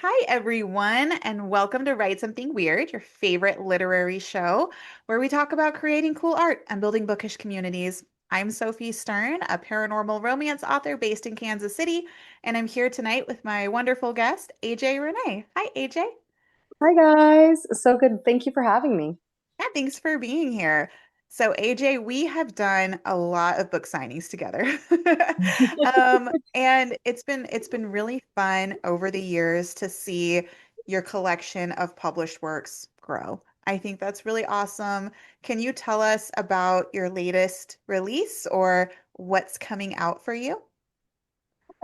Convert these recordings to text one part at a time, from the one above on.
Hi, everyone, and welcome to Write Something Weird, your favorite literary show, where we talk about creating cool art and building bookish communities. I'm Sophie Stern, a paranormal romance author based in Kansas City, and I'm here tonight with my wonderful guest, AJ Renee. Hi, AJ. Hi guys. So good. Thank you for having me. Yeah, thanks for being here. So, AJ, we have done a lot of book signings together. And it's been really fun over the years to see your collection of published works grow. I think that's really awesome. Can you tell us about your latest release or what's coming out for you?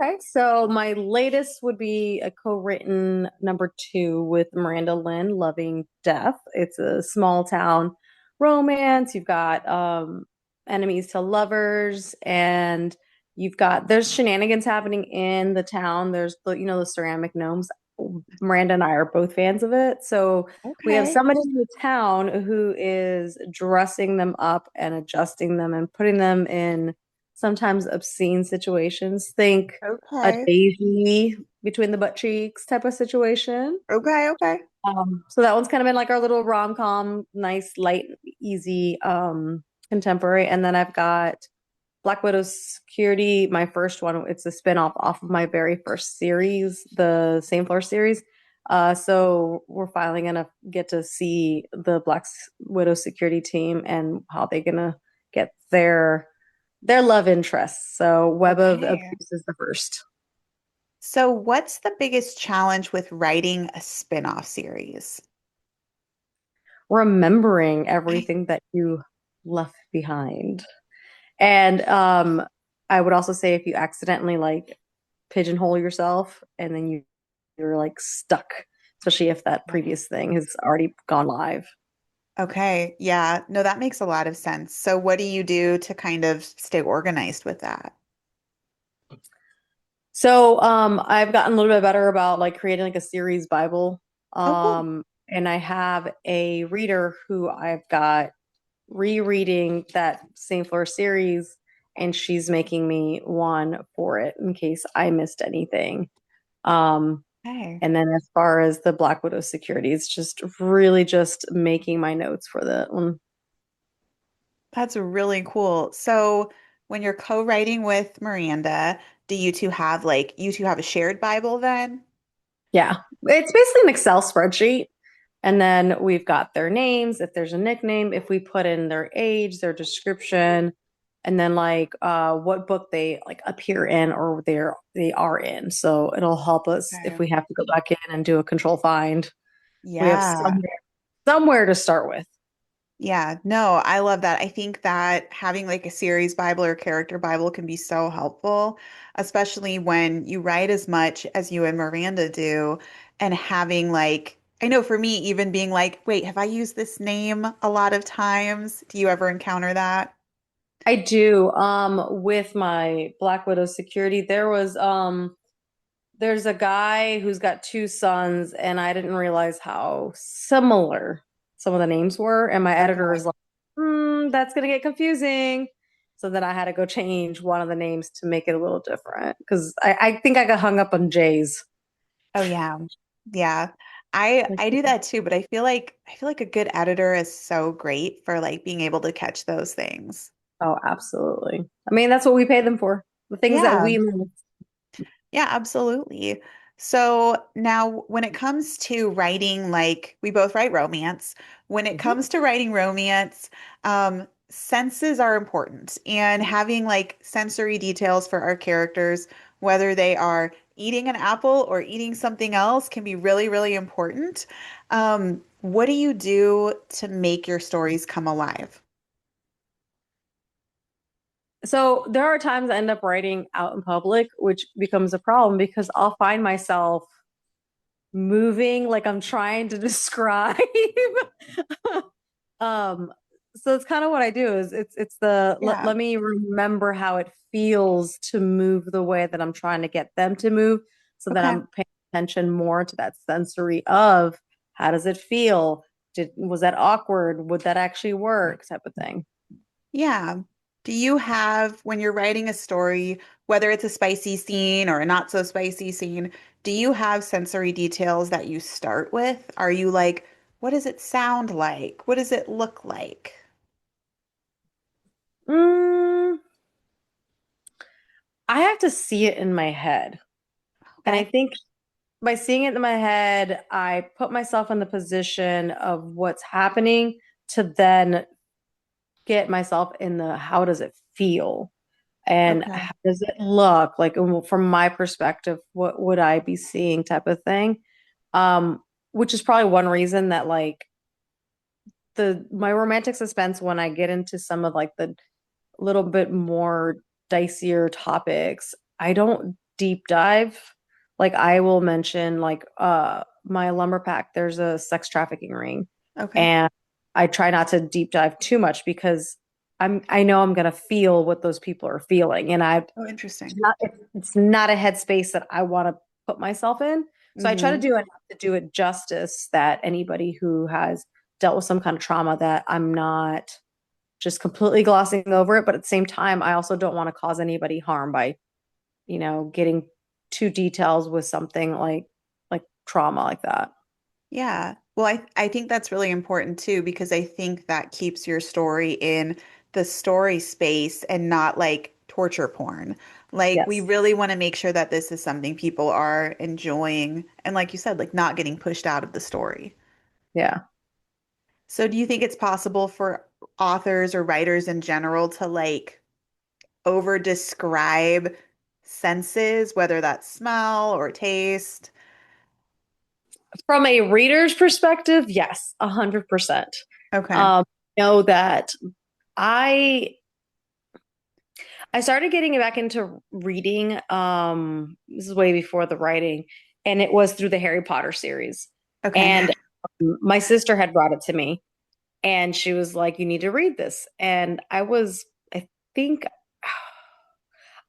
Okay, so my latest would be a co-written number two with Miranda Lynn, Loving Death. It's a small town romance. You've got enemies to lovers, and there's shenanigans happening in the town. There's the ceramic gnomes. Miranda and I are both fans of it. So we have Okay. somebody in the town who is dressing them up and adjusting them and putting them in sometimes obscene situations. Think a Okay. daisy between the butt cheeks type of situation. Okay. Okay. So that one's kind of been like our little rom-com, nice, light, easy, contemporary. And then I've got Black Widow Security, my first one. It's a spin-off off of my very first series, the Same Floor series. So we're finally gonna get to see the Widow Security team and how they're gonna get their love interests. So Web of Okay. Abuse is the first. So, what's the biggest challenge with writing a spin-off series? Remembering everything that you left behind. And I would also say if you accidentally like pigeonhole yourself and then you're like stuck, especially if that previous thing has already gone live. Okay, yeah, no, that makes a lot of sense. So, what do you do to kind of stay organized with that? So I've gotten a little bit better about like creating like a series Bible. Oh, cool. And I have a reader who I've got rereading that Same Floor series, and she's making me one for it in case I missed anything. Um, Okay, and then as far as the Black Widow security, it's just really just making my notes for that one. that's really cool. So, when you're co-writing with Miranda, do you two have a shared Bible then? Yeah, it's basically an Excel spreadsheet. And then we've got their names, if there's a nickname, if we put in their age, their description, and then like what book they like appear in or they are in. So it'll help us if Okay. we have to go back in and do a control find. We have Yeah. somewhere to start with. Yeah, no, I love that. I think that having like a series Bible or character Bible can be so helpful, especially when you write as much as you and Miranda do, and having like, I know for me, even being like, wait, have I used this name a lot of times? Do you ever encounter that? I do. With my Black Widow security, there's a guy who's got two sons, and I didn't realize how similar some of the names were. And my editor Okay. is like, that's gonna get confusing. So then I had to go change one of the names to make it a little different because I think I got hung up on J's. Oh yeah. Yeah. I do that too, but I feel like a good editor is so great for like being able to catch those things. Oh, absolutely. I mean, that's what we pay them for. The things that Yeah. we love. Yeah, absolutely. So now when it comes to writing, like we both write romance, when it Mhm. comes to writing romance, senses are important and having like sensory details for our characters, whether they are eating an apple or eating something else, can be really, really important. What do you do to make your stories come alive? So there are times I end up writing out in public, which becomes a problem because I'll find myself moving like I'm trying to describe. Um, so it's kind of what I do is it's the Yeah. let me remember how it feels to move the way that I'm trying to get them to move so that Okay. I'm paying attention more to that sensory of how does it feel? Was that awkward? Would that actually work? Type of thing. Yeah. Do you have, when you're writing a story, whether it's a spicy scene or a not so spicy scene, Do you have sensory details that you start with? Are you like, what does it sound like? What does it look like? Mm, I have to see it in my head. And I Okay. think by seeing it in my head, I put myself in the position of what's happening to then get myself in the how does it feel and Okay. how does it look like from my perspective, what would I be seeing type of thing. Um, which is probably one reason that like the my romantic suspense when I get into some of like the little bit more dicier topics, I don't deep dive. Like I will mention like my lumber pack, there's a sex trafficking ring. Okay. And I try not to deep dive too much because I know I'm gonna feel what those people are feeling. And Oh, interesting. it's not a headspace that I want to put myself in. So I try to Hmm. do enough to do it justice that anybody who has dealt with some kind of trauma that I'm not just completely glossing over it. But at the same time, I also don't want to cause anybody harm by, getting too details with something like trauma like that. Yeah. Well, I think that's really important too, because I think that keeps your story in the story space and not like torture porn. Like, we Yes. really want to make sure that this is something people are enjoying. And like you said, like not getting pushed out of the story. Yeah. So, do you think it's possible for authors or writers in general to like over describe senses, whether that's smell or taste? From a reader's perspective, yes, 100%. Okay. Um, know that I I started getting back into reading. This is way before the writing, and it was through the Harry Potter series. Okay. And my sister had brought it to me, and she was like, "You need to read this." And I think,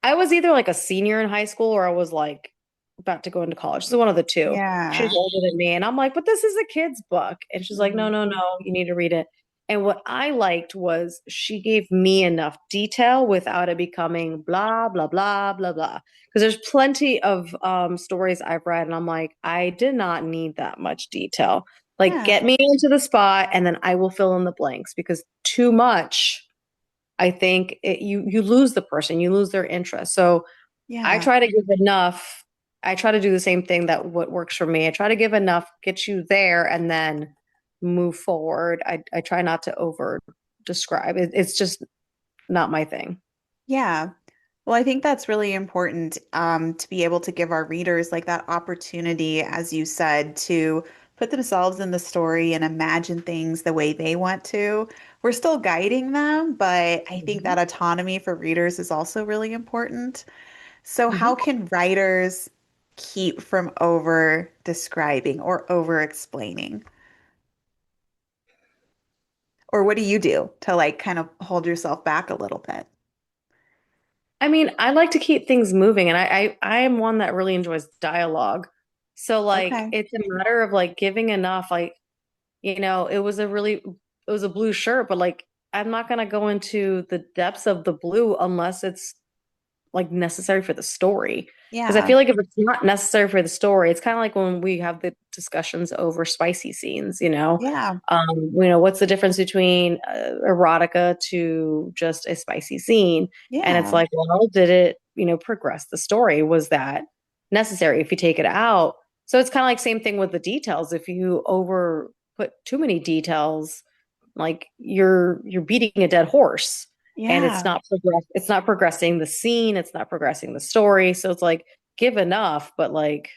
I was either like a senior in high school or I was like about to go into college. So one of the two. She's Yeah. older than me, and I'm like, "But this is a kid's book," and she's like, "No, Mhm. no, no, you need to read it." And what I liked was she gave me enough detail without it becoming blah blah blah blah blah. Because there's plenty of stories I've read, and I'm like, I did not need that much detail. Like, Yeah. get me into the spot, and then I will fill in the blanks. Because too much, I think you lose the person, you lose their interest. So I Yeah. try to give enough. I try to do the same thing that what works for me. I try to give enough, get you there, and then move forward. I try not to over describe. It's just not my thing. Yeah. Well, I think that's really important to be able to give our readers like that opportunity, as you said, to put themselves in the story and imagine things the way they want to. We're still guiding them, but I think Mhm. that autonomy for readers is also really important. So, how Mhm. can writers keep from over describing or over explaining? Or what do you do to like kind of hold yourself back a little bit? I mean, I like to keep things moving, and I am one that really enjoys dialogue. So like, Okay. it's a matter of like giving enough. Like, it was a blue shirt, but like, I'm not gonna go into the depths of the blue unless it's like necessary for the story. Because I Yeah. feel like if it's not necessary for the story, it's kind of like when we have the discussions over spicy scenes, Yeah. what's the difference between erotica to just a spicy scene? And it's Yeah. like, well, did it, progress the story? Was that necessary if you take it out? So it's kind of like same thing with the details. If you over put too many details, like you're beating a dead horse and Yeah. it's not progressing the scene, it's not progressing the story. So it's like give enough, but like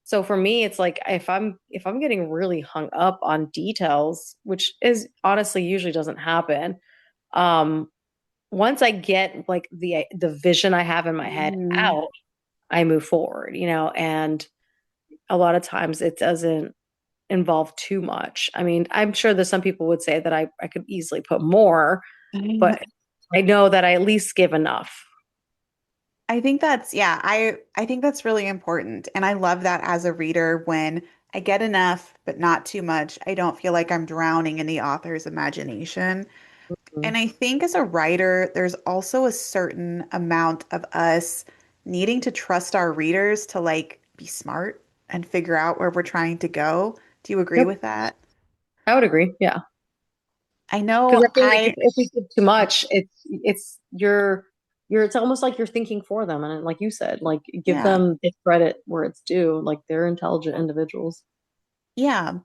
so for me it's like if I'm getting really hung up on details, which is honestly usually doesn't happen, um once I get like the vision I have in my head Mhm. out, I move forward, and a lot of times it doesn't involve too much. I mean, I'm sure that some people would say that I could easily put more, but I know that I at least give enough. I think that's yeah, I think that's really important. And I love that as a reader when I get enough but not too much. I don't feel like I'm drowning in the author's imagination. And Mm. I think as a writer, there's also a certain amount of us needing to trust our readers to like be smart. and figure out where we're trying to go. Do you agree Yep. with that? I would agree. Yeah. I Because know I feel like if we give too much, it's you're it's almost like you're thinking for them. And like you said, like give yeah, them the credit where it's due. Like they're intelligent individuals. yeah.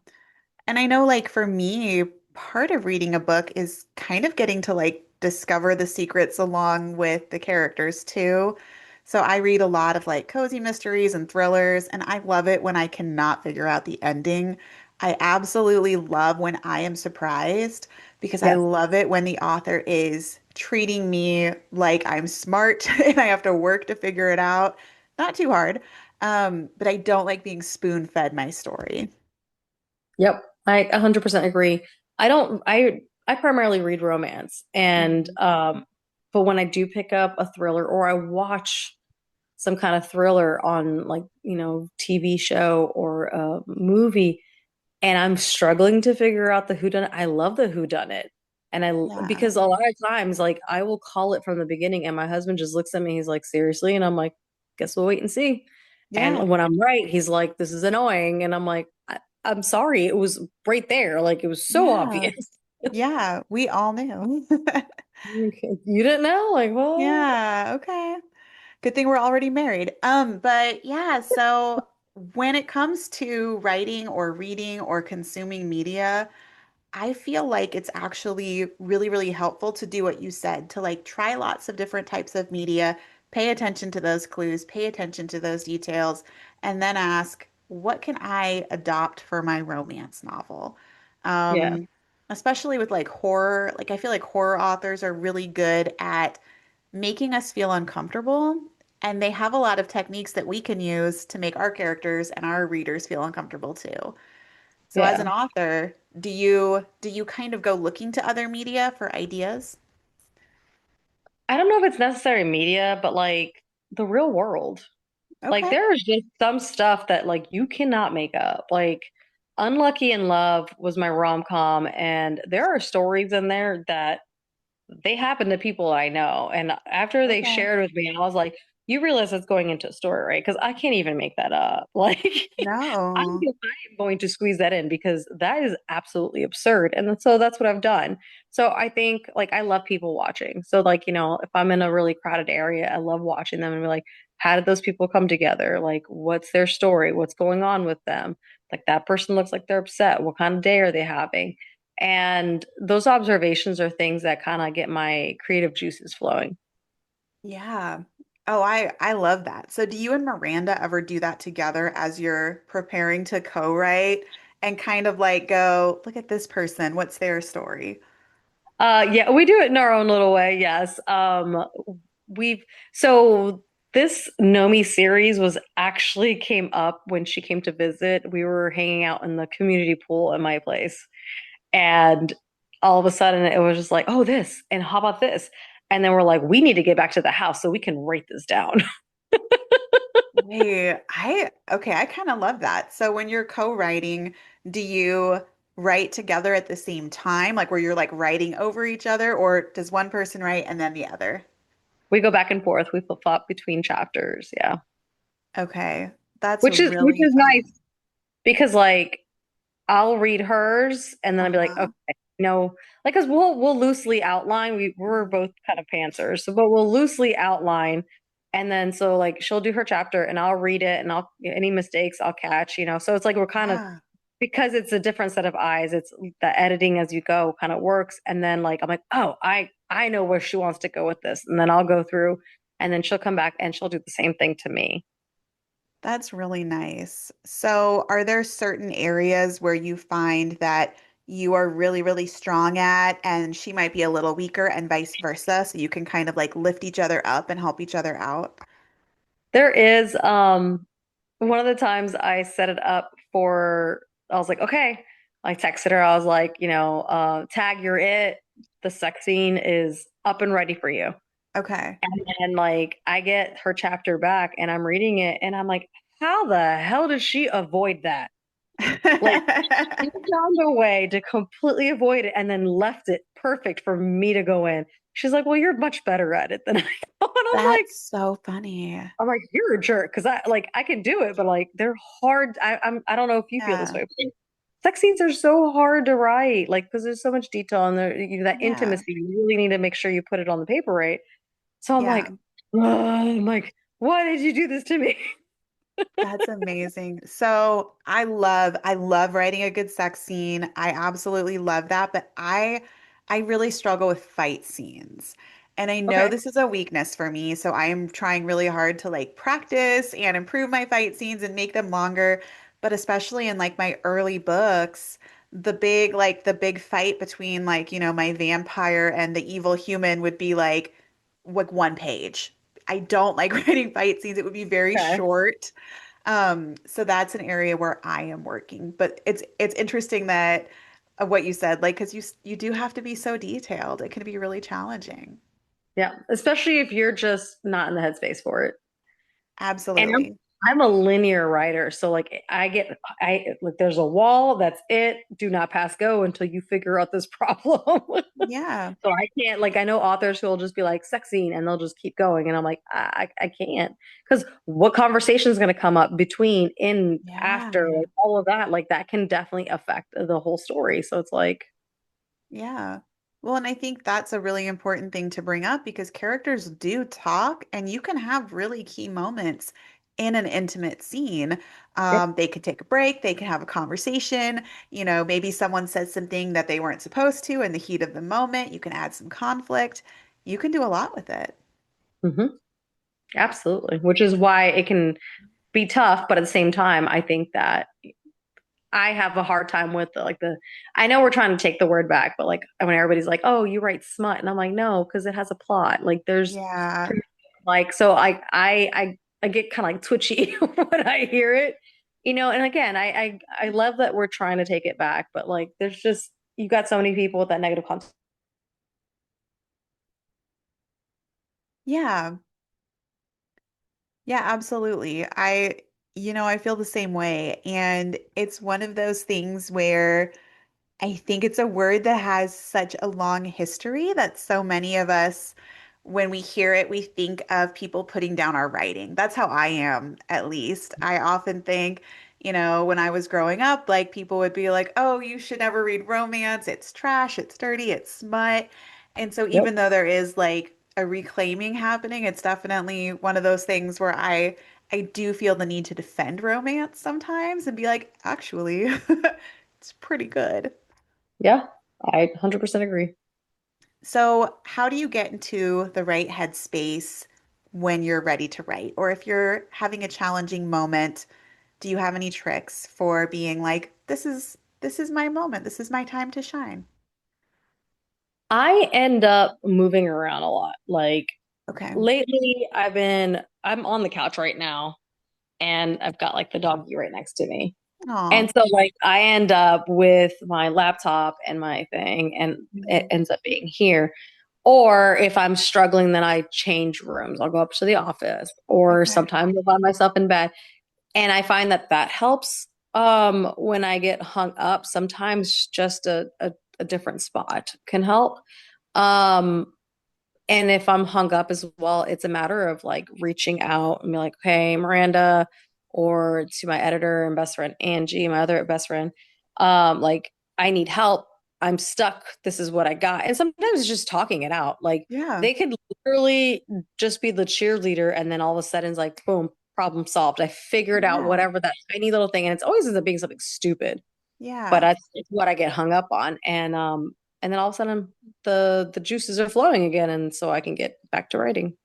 And I know, like, for me, part of reading a book is kind of getting to like discover the secrets along with the characters too. So I read a lot of like cozy mysteries and thrillers, and I love it when I cannot figure out the ending. I absolutely love when I am surprised because I Yes. love it when the author is treating me like I'm smart and I have to work to figure it out. Not too hard, but I don't like being spoon-fed my story. Yep. I 100% agree. I primarily read romance and Mhm. but when I do pick up a thriller or I watch some kind of thriller on like, TV show or a movie and I'm struggling to figure out the whodunit. I love the whodunit. And Yeah. because a lot of times, like, I will call it from the beginning, and my husband just looks at me. He's like, seriously? And I'm like, guess we'll wait and see. Yeah. And when I'm right, he's like, this is annoying. And I'm like, I'm sorry. It was right there. Like, it was so Yeah. obvious. Yeah. We all knew. Okay. You didn't know? Like, what? Yeah. Okay. Good thing we're already married. But yeah, so when it comes to writing or reading or consuming media, I feel like it's actually really, really helpful to do what you said, to like try lots of different types of media, pay attention to those clues, pay attention to those details, and then ask, what can I adopt for my romance novel? Yeah. Um, Especially with like horror, like I feel like horror authors are really good at making us feel uncomfortable, and they have a lot of techniques that we can use to make our characters and our readers feel uncomfortable too. So as an Yeah. author, do you kind of go looking to other media for ideas? I don't know if it's necessary media, but like the real world. Like Okay. there is just some stuff that like you cannot make up. Like Unlucky in Love was my rom-com and there are stories in there that they happen to people I know. And after they Okay. shared with me, I was like, you realize it's going into a story, right? Because I can't even make that up. Like No. I'm going to squeeze that in because that is absolutely absurd. And so that's what I've done. So I think like I love people watching. So like, if I'm in a really crowded area, I love watching them and be like, how did those people come together? Like, what's their story? What's going on with them? Like that person looks like they're upset. What kind of day are they having? And those observations are things that kind of get my creative juices flowing. Yeah. Oh, I love that. So do you and Miranda ever do that together as you're preparing to co-write and kind of like go, look at this person, what's their story? Yeah, we do it in our own little way, yes. We've so this Nomi series was actually came up when she came to visit. We were hanging out in the community pool at my place, and all of a sudden it was just like, oh, this, and how about this? And then we're like, we need to get back to the house so we can write this down. Wait, okay, I kind of love that. So when you're co-writing, do you write together at the same time, like where you're like writing over each other, or does one person write and then the other? We go back and forth, we flip-flop between chapters, yeah. Okay, that's Which really is fun. nice because like I'll read hers and then I'll be like, Uh-huh. okay, like because we'll loosely outline. We're Mhm. both kind of pantsers, so but we'll loosely outline, and then so like she'll do her chapter and I'll read it and I'll any mistakes I'll catch. So it's like we're kind of Yeah, because it's a different set of eyes. It's the editing as you go kind of works, and then like I'm like, oh, I know where she wants to go with this, and then I'll go through, and then she'll come back and she'll do the same thing to me. that's really nice. So are there certain areas where you find that you are really, really strong at, and she might be a little weaker, and vice versa, so you can kind of like lift each other up and help each other out? There is one of the times I set it up for, I was like, okay. I texted her, I was like, tag, you're it. The sex scene is up and ready for you. Okay. And then, like, I get her chapter back and I'm reading it and I'm like, how the hell did she avoid that? Like, she found a way to completely avoid it and then left it perfect for me to go in. She's like, well, you're much better at it than I am. And That's so funny. I'm like, you're a jerk because I can do it, but like they're hard. I don't know if you feel this Yeah. way. But sex scenes are so hard to write, like because there's so much detail and that Yeah. intimacy. You really need to make sure you put it on the paper right. So Yeah. I'm like, why did you do this to me? That's amazing. So I love writing a good sex scene. I absolutely love that, but I really struggle with fight scenes. And I know Okay. this is a weakness for me, so I am trying really hard to like practice and improve my fight scenes and make them longer. But especially in like my early books, the big fight between like, my vampire and the evil human would be like 1 page. I don't like writing fight scenes. It would be very Okay. short. So that's an area where I am working. But it's interesting that what you said, like, because you do have to be so detailed. It can be really challenging. Yeah. Especially if you're just not in the headspace for it. And Absolutely. I'm a linear writer, so like I like there's a wall, that's it. Do not pass go until you figure out this problem. Yeah. So I can't like I know authors who will just be like sex scene and they'll just keep going, and I'm like I can't because what conversation is going to come up between in after Yeah. like all of that like that can definitely affect the whole story. So it's like Yeah. Well, and I think that's a really important thing to bring up because characters do talk, and you can have really key moments in an intimate scene. yep. They could take a break, they could have a conversation. Maybe someone says something that they weren't supposed to in the heat of the moment. You can add some conflict. You can do a lot with it. hmm Absolutely, which is why it can be tough, but at the same time, I think that I have a hard time with I know we're trying to take the word back, but like when everybody's like, "Oh, you write smut," and I'm like, "No, because it has a plot." Like there's Yeah. like so I get kind of like twitchy when I hear it, And again, I love that we're trying to take it back, but like there's just you got so many people with that negative content. Yeah. Yeah, absolutely. I feel the same way. And it's one of those things where I think it's a word that has such a long history that so many of us, when we hear it, we think of people putting down our writing. That's how I am, at least. I often think, when I was growing up, like people would be like, oh, you should never read romance. It's trash, it's dirty, it's smut. And so Yep. even though there is like a reclaiming happening, it's definitely one of those things where I do feel the need to defend romance sometimes and be like, actually, it's pretty good. Yeah, I 100% agree. So, how do you get into the right headspace when you're ready to write? Or if you're having a challenging moment, do you have any tricks for being like, this is my moment. This is my time to shine. I end up moving around a lot. Like Okay. lately, I'm on the couch right now and I've got like the doggy right next to me. And Oh. so like I end up with my laptop and my thing and it Mhm. ends up being here. Or if I'm struggling, then I change rooms. I'll go up to the office or Okay. sometimes I'll find myself in bed. And I find that that helps when I get hung up. Sometimes just a different spot can help. Um, and if I'm hung up as well, it's a matter of like reaching out and be like, hey, Miranda, or to my editor and best friend, Angie, my other best friend, like, I need help. I'm stuck. This is what I got. And sometimes it's just talking it out. Like, Yeah. they could literally just be the cheerleader, and then all of a sudden it's like, boom, problem solved. I figured out Yeah. whatever that tiny little thing, and it's always ends up being something stupid, but Yeah. it's what I get hung up on. And then all of a sudden the juices are flowing again, and so I can get back to writing.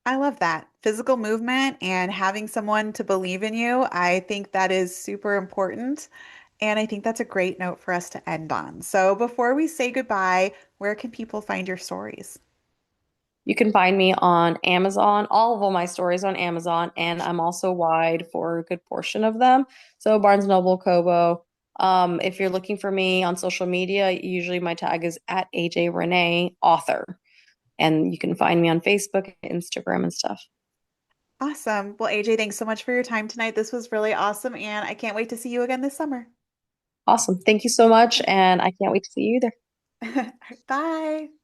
I love that. Physical movement and having someone to believe in you. I think that is super important. And I think that's a great note for us to end on. So before we say goodbye, where can people find your stories? You can find me on Amazon, all of my stories on Amazon, and I'm also wide for a good portion of them. So Barnes Noble, Kobo. If you're looking for me on social media, usually my tag is at AJ Renee author. And you can find me on Facebook, Instagram, and stuff. Awesome. Well, AJ, thanks so much for your time tonight. This was really awesome, and I can't wait to see you again this summer. Awesome. Thank you so much. And I can't wait to see you there. Bye.